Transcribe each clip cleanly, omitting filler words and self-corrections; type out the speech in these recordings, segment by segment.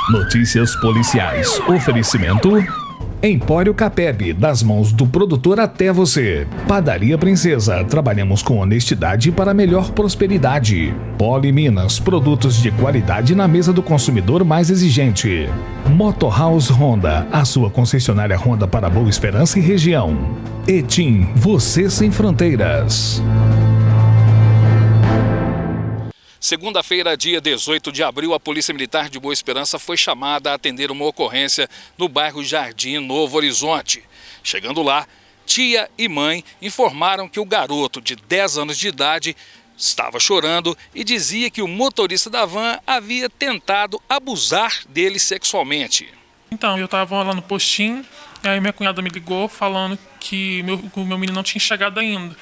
Notícias policiais. Oferecimento: Empório Capebe, das mãos do produtor até você. Padaria Princesa, trabalhamos com honestidade para melhor prosperidade. Poli Minas, produtos de qualidade na mesa do consumidor mais exigente. Motorhouse Honda, a sua concessionária Honda para Boa Esperança e região. Etim, você sem fronteiras. Segunda-feira, dia 18 de abril, a Polícia Militar de Boa Esperança foi chamada a atender uma ocorrência no bairro Jardim Novo Horizonte. Chegando lá, tia e mãe informaram que o garoto de 10 anos de idade estava chorando e dizia que o motorista da van havia tentado abusar dele sexualmente. Então, eu estava lá no postinho, aí minha cunhada me ligou falando que o meu menino não tinha chegado ainda,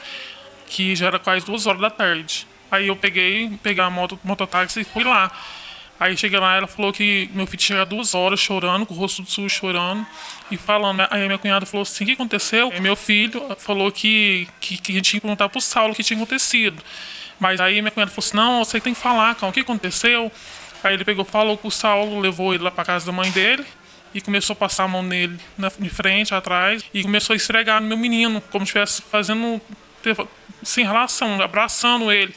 que já era quase 2 horas da tarde. Aí eu peguei a mototáxi e fui lá. Aí cheguei lá, ela falou que meu filho tinha 2 horas chorando, com o rosto sujo chorando e falando. Aí minha cunhada falou assim: o que aconteceu? Aí meu filho falou que a gente tinha que perguntar pro Saulo o que tinha acontecido. Mas aí minha cunhada falou assim: não, você tem que falar, calma, o que aconteceu? Aí ele falou que o Saulo levou ele lá pra casa da mãe dele e começou a passar a mão nele, de frente, atrás, e começou a esfregar no meu menino, como se estivesse fazendo, sem relação, abraçando ele.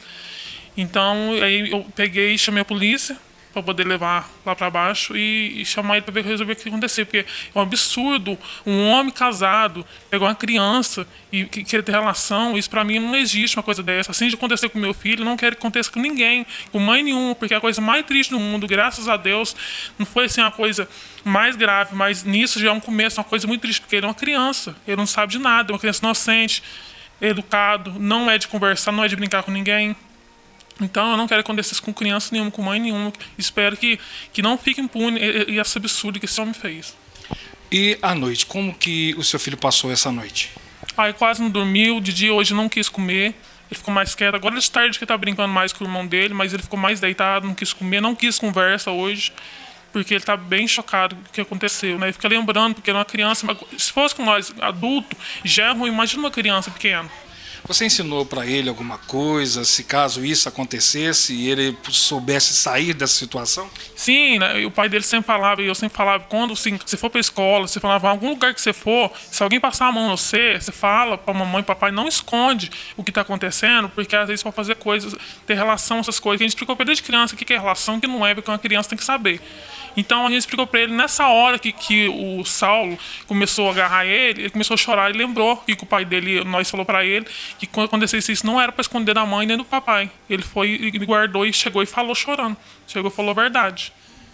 Então, aí eu peguei e chamei a polícia para poder levar lá para baixo e chamar ele para resolver o que aconteceu. Porque é um absurdo um homem casado pegar uma criança e querer ter relação. Isso para mim não existe uma coisa dessa. Assim de acontecer com meu filho, eu não quero que aconteça com ninguém, com mãe nenhuma, porque é a coisa mais triste do mundo, graças a Deus, não foi assim uma coisa mais grave, mas nisso já é um começo, uma coisa muito triste, porque ele é uma criança, ele não sabe de nada, é uma criança inocente, educado, não é de conversar, não é de brincar com ninguém. Então eu não quero que aconteça com criança nenhuma, com mãe nenhuma. Espero que não fique impune esse absurdo que esse homem fez. E à noite, como que o seu filho passou essa noite? Aí quase não dormiu, de dia hoje não quis comer, ele ficou mais quieto. Agora de tarde que ele tá brincando mais com o irmão dele, mas ele ficou mais deitado, não quis comer, não quis conversa hoje, porque ele tá bem chocado com o que aconteceu, né? Ele fica lembrando, porque ele é uma criança, mas se fosse com nós, adulto, já é ruim, imagina uma criança pequena. Você ensinou para ele alguma coisa, se caso isso acontecesse e ele soubesse sair dessa situação? Sim, né? O pai dele sempre falava, e eu sempre falava, quando assim, você for para a escola, você falava, em algum lugar que você for, se alguém passar a mão em você, você fala para mamãe e papai, não esconde o que está acontecendo, porque às vezes pode fazer coisas, ter relação, essas coisas. A gente explicou para ele desde criança o que é relação, que não é, porque uma criança tem que saber. Então a gente explicou para ele, nessa hora que o Saulo começou a agarrar ele começou a chorar e lembrou que o pai dele, nós falou para ele, que quando acontecesse isso não era para esconder da mãe nem do papai. Ele foi e guardou e chegou e falou chorando. Chegou e falou a verdade.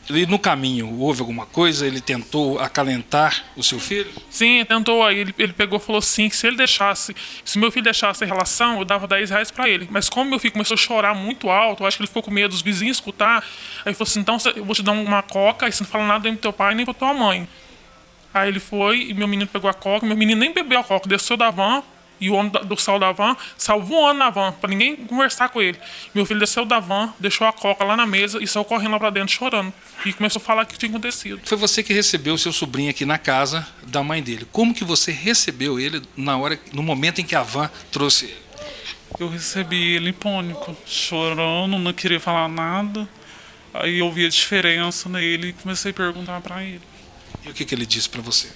E no caminho, houve alguma coisa? Ele tentou acalentar o seu filho? Sim, tentou. Aí ele pegou e falou assim, que se meu filho deixasse a relação, eu dava R$10 para ele. Mas como meu filho começou a chorar muito alto, eu acho que ele ficou com medo dos vizinhos escutar, aí ele falou assim, então eu vou te dar uma coca, e você não fala nada nem pro teu pai, nem pra tua mãe. Aí ele foi, e meu menino pegou a coca, meu menino nem bebeu a coca, desceu da van, e o homem do Saulo da van salvou um ano na van, pra ninguém conversar com ele. Meu filho desceu da van, deixou a coca lá na mesa e saiu correndo lá pra dentro chorando. E começou a falar o que tinha acontecido. Foi você que recebeu o seu sobrinho aqui na casa da mãe dele. Como que você recebeu ele no momento em que a van trouxe ele? Eu recebi ele em pânico, chorando, não queria falar nada. Aí eu vi a diferença nele e comecei a perguntar pra ele. E o que ele disse pra você?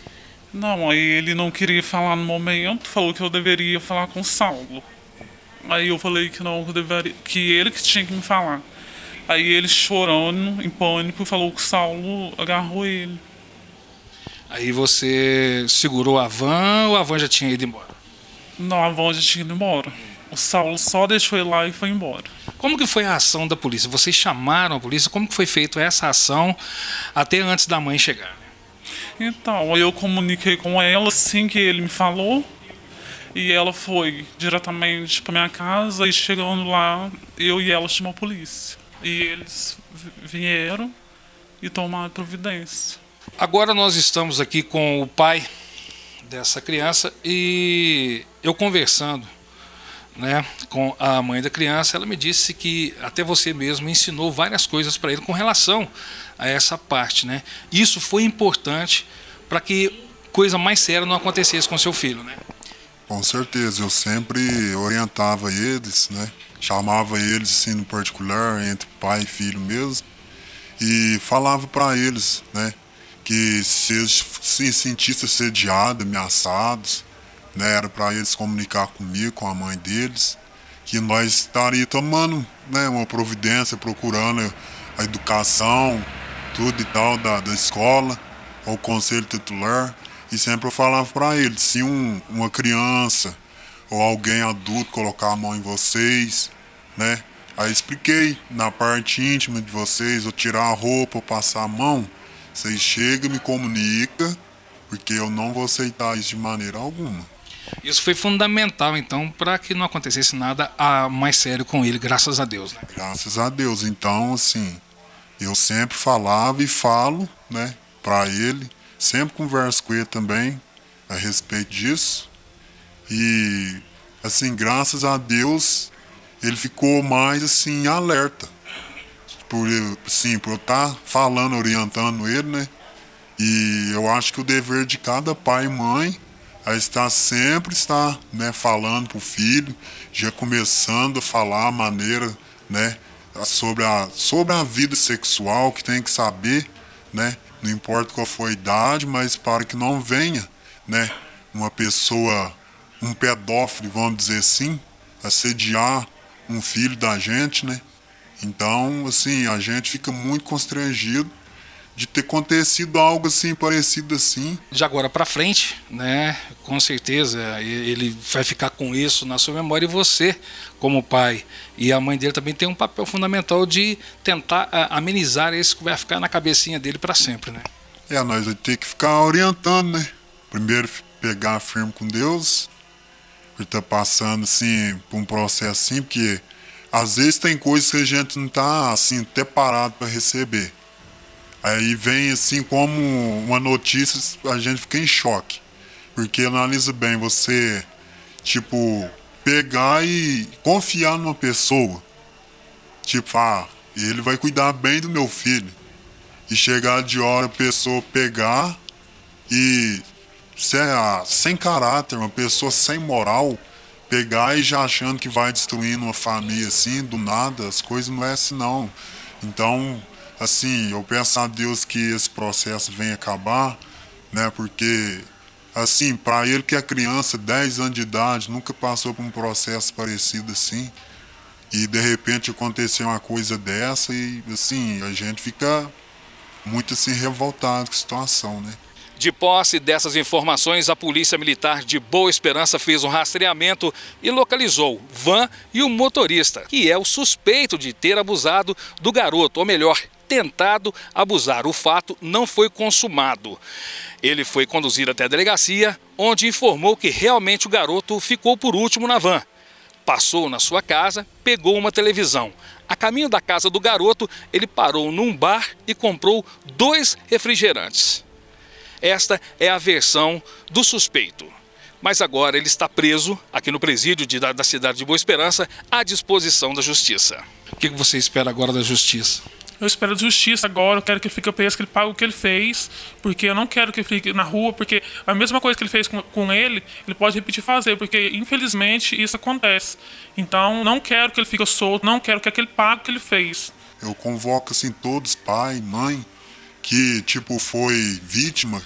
Não, aí ele não queria falar no momento, falou que eu deveria falar com o Saulo. Aí eu falei que não, que ele que tinha que me falar. Aí ele chorando, em pânico, falou que o Saulo agarrou ele. Aí você segurou a van ou a van já tinha ido embora? Não, a van já tinha ido embora. O Saulo só deixou ele lá e foi embora. Como que foi a ação da polícia? Vocês chamaram a polícia? Como que foi feita essa ação até antes da mãe chegar? Então, eu comuniquei com ela assim que ele me falou. E ela foi diretamente para minha casa e chegando lá, eu e ela chamamos a polícia. E eles vieram e tomaram providência. Agora nós estamos aqui com o pai dessa criança e eu conversando, né, com a mãe da criança, ela me disse que até você mesmo ensinou várias coisas para ele com relação a essa parte, né? Isso foi importante para que coisa mais séria não acontecesse com seu filho, né? Com certeza, eu sempre orientava eles, né? Chamava eles assim no particular, entre pai e filho mesmo. e falava para eles, né, que se eles se sentissem assediados, ameaçados, né, era para eles comunicar comigo, com a mãe deles, que nós estaríamos tomando, né, uma providência, procurando a educação, tudo e tal, da escola, o conselho tutelar, e sempre eu falava para eles, se uma criança ou alguém adulto colocar a mão em vocês, né, aí expliquei na parte íntima de vocês, ou tirar a roupa, ou passar a mão, vocês chegam e me comunicam, porque eu não vou aceitar isso de maneira alguma. Isso foi fundamental, então, para que não acontecesse nada mais sério com ele, graças a Deus, né? Graças a Deus. Então, assim, eu sempre falava e falo, né, para ele, sempre converso com ele também a respeito disso. E, assim, graças a Deus, ele ficou mais, assim, alerta. Por eu estar falando, orientando ele, né? E eu acho que o dever de cada pai e mãe é sempre estar, né, falando pro filho, já começando a falar a maneira, né, sobre a vida sexual, que tem que saber, né? Não importa qual for a idade, mas para que não venha, né, uma pessoa, um pedófilo, vamos dizer assim, assediar um filho da gente, né? Então, assim, a gente fica muito constrangido de ter acontecido algo assim, parecido assim. De agora para frente, né, com certeza, ele vai ficar com isso na sua memória, e você, como pai, e a mãe dele também tem um papel fundamental de tentar amenizar isso que vai ficar na cabecinha dele para sempre, né? Nós vamos ter que ficar orientando, né? Primeiro pegar firme com Deus, por estar passando, assim, por um processo assim, porque às vezes tem coisas que a gente não tá, assim, até parado para receber. Aí vem, assim, como uma notícia, a gente fica em choque. Porque analisa bem, você, tipo, pegar e confiar numa pessoa. Tipo, ele vai cuidar bem do meu filho. E chegar de hora a pessoa pegar e, sem caráter, uma pessoa sem moral, pegar e já achando que vai destruindo uma família assim, do nada, as coisas não é assim não. Então, assim, eu peço a Deus que esse processo venha acabar, né, porque, assim, para ele que é criança, 10 anos de idade, nunca passou por um processo parecido assim, e de repente aconteceu uma coisa dessa e, assim, a gente fica muito, assim, revoltado com a situação, né. De posse dessas informações, a Polícia Militar de Boa Esperança fez um rastreamento e localizou Van e o motorista, que é o suspeito de ter abusado do garoto, ou melhor, tentado abusar. O fato não foi consumado. Ele foi conduzido até a delegacia, onde informou que realmente o garoto ficou por último na van. Passou na sua casa, pegou uma televisão. A caminho da casa do garoto, ele parou num bar e comprou 2 refrigerantes. Esta é a versão do suspeito. Mas agora ele está preso aqui no presídio da cidade de Boa Esperança, à disposição da justiça. O que você espera agora da justiça? Eu espero da justiça agora, eu quero que ele fique preso, que ele pague o que ele fez, porque eu não quero que ele fique na rua, porque a mesma coisa que ele fez com ele pode repetir fazer, porque infelizmente isso acontece. Então não quero que ele fique solto, não quero que ele pague o que ele fez. Eu convoco, assim, todos, pai, mãe, que, tipo, foi vítima,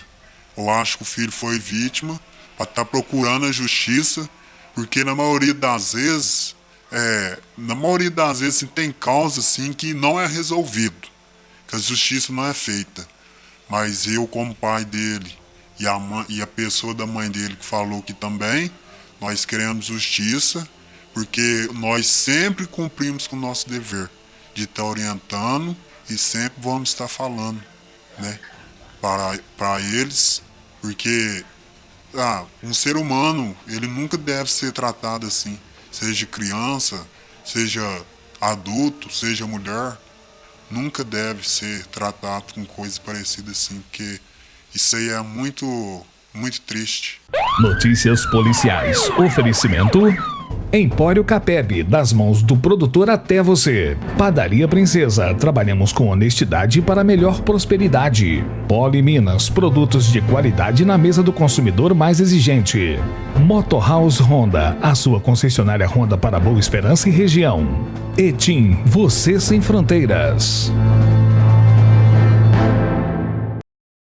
ou acho que o filho foi vítima, para estar procurando a justiça, porque na maioria das vezes, assim, tem causa, assim, que não é resolvido, que a justiça não é feita. Mas eu, como pai dele, e a pessoa da mãe dele que falou que também, nós queremos justiça, porque nós sempre cumprimos com o nosso dever, de estar orientando e sempre vamos estar falando, né, para eles, porque um ser humano, ele nunca deve ser tratado assim, seja criança, seja adulto, seja mulher, nunca deve ser tratado com coisas parecidas assim, porque isso aí é muito, muito triste. Notícias policiais. Oferecimento Empório Capeb, das mãos do produtor até você. Padaria Princesa, trabalhamos com honestidade para melhor prosperidade. Poli Minas, produtos de qualidade na mesa do consumidor mais exigente. Motorhouse Honda, a sua concessionária Honda para Boa Esperança e região. Etim, você sem fronteiras.